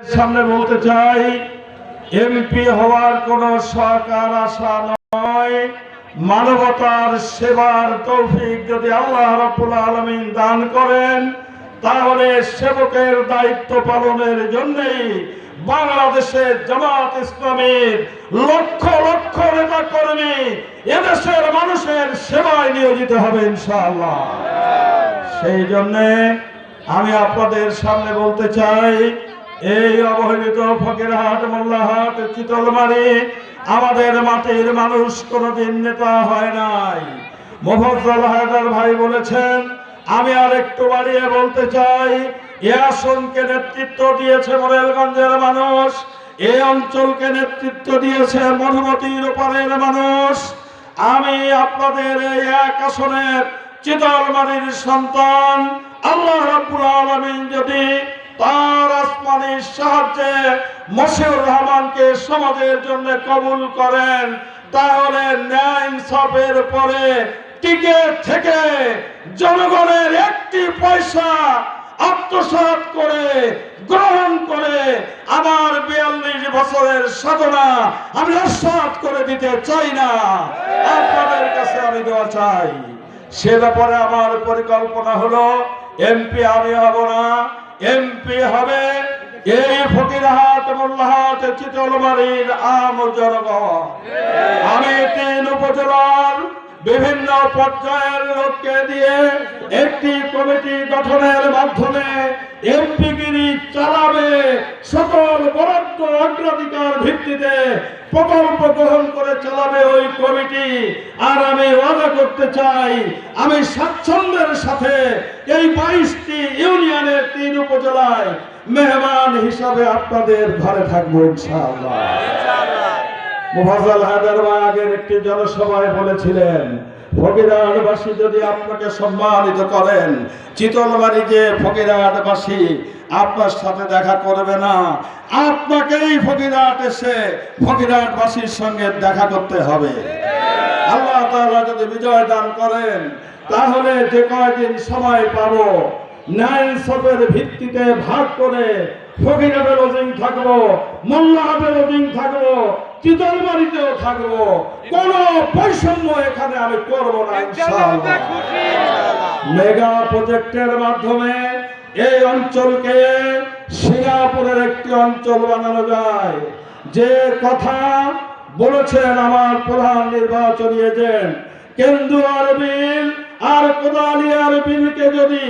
সামনে বলতে চাই, এমপি হওয়ার কোনো সরকার আশা নয়, মানবতার সেবার তৌফিক যদি আল্লাহ রাব্বুল আলামিন দান করেন, তাহলে সেবকের দায়িত্ব পালনের জন্যই বাংলাদেশের জামাত ইসলামীর লক্ষ লক্ষ নেতা কর্মী এদেশের মানুষের সেবায় নিয়োজিত হবে ইনশাআল্লাহ। সেই জন্য আমি আপনাদের সামনে বলতে চাই, এই অবহেলিত ফকিরহাট, মোল্লাহাট, চিতলমারি আমাদের মাটির মানুষ কোনোদিন নেতা হয় নাই। মোফাজ্জল হায়দার ভাই বলেছেন, আমি আর একটু বাড়িয়ে বলতে চাই, এ আসনকে নেতৃত্ব দিয়েছে মোরেলগঞ্জের মানুষ, এই অঞ্চলকে নেতৃত্ব দিয়েছে মধুমতির ওপারের মানুষ। আমি আপনাদের এই এক আসনের চিতলমারির সন্তান। আল্লাহ রাব্বুল আলামিন যদি তার আসমানের সাহায্যে মশিউর রহমানকে সমাজের জন্য কবুল করেন, তাহলে ন্যায় ইনসাফের পরে টিকে থেকে জনগণের একটি পয়সা আত্মসাৎ করে গ্রহণ করে আমার 42 বছরের সাধনা আমি নস্যাৎ করে দিতে চাই না। আপনাদের কাছে আমি দোয়া চাই। সে ব্যাপারে আমার পরিকল্পনা হলো, এমপি আমি হব না, এমপি হবে এই ফকিরহাট, মোল্লাহাট, চিতলমারির আম জনগণ। আমি 3 উপজেলার বিভিন্ন পর্যায়ের লোককে দিয়ে একটি কমিটি গঠনের মাধ্যমে এমপিগিরি চালাবে। সকল বরাদ্দ অগ্রাধিকার ভিত্তিতে প্রকল্প গ্রহণ করে চালাবে ওই কমিটি। আর আমি ওয়াদা করতে চাই, আমি স্বাচ্ছন্দ্যের সাথে এই 22টি ইউনিয়নের 3 উপজেলায় মেহমান হিসাবে আপনাদের ঘরে থাকবো ইনশাআল্লাহ। মোফাজ্জল হায়দার ভাই আগের একটি জনসভায় বলেছিলেন, ফকিরহাটবাসী যদি আপনাকে সম্মানিত করেন, চিতলমারি যে ফকিরহাটবাসী আপনার সাথে দেখা করবে না, আপনাকেই ফকিরহাট এসে ফকিরহাটবাসীর সঙ্গে দেখা করতে হবে। আল্লাহ তাআলা যদি বিজয় দান করেন, তাহলে যে কয়দিন সময় পাবো ন্যায় ইনসাফের ভিত্তিতে ভাগ করে ফকিরহাটে লজিং থাকবো, মোল্লাহাটে লজিং থাকবো, চিতলমারিতেও থাকবো। কোন বৈষম্য এখানে আমি করবো না ইনশাআল্লাহ। মেগা প্রজেক্টের মাধ্যমে এই অঞ্চলকে সিঙ্গাপুরের একটি অঞ্চল বানানো যায়। যে কথা বলেছেন আমার প্রধান নির্বাচনী এজেন্ট, কেন্দু আরবিল আর কোদালি আরবিলকে যদি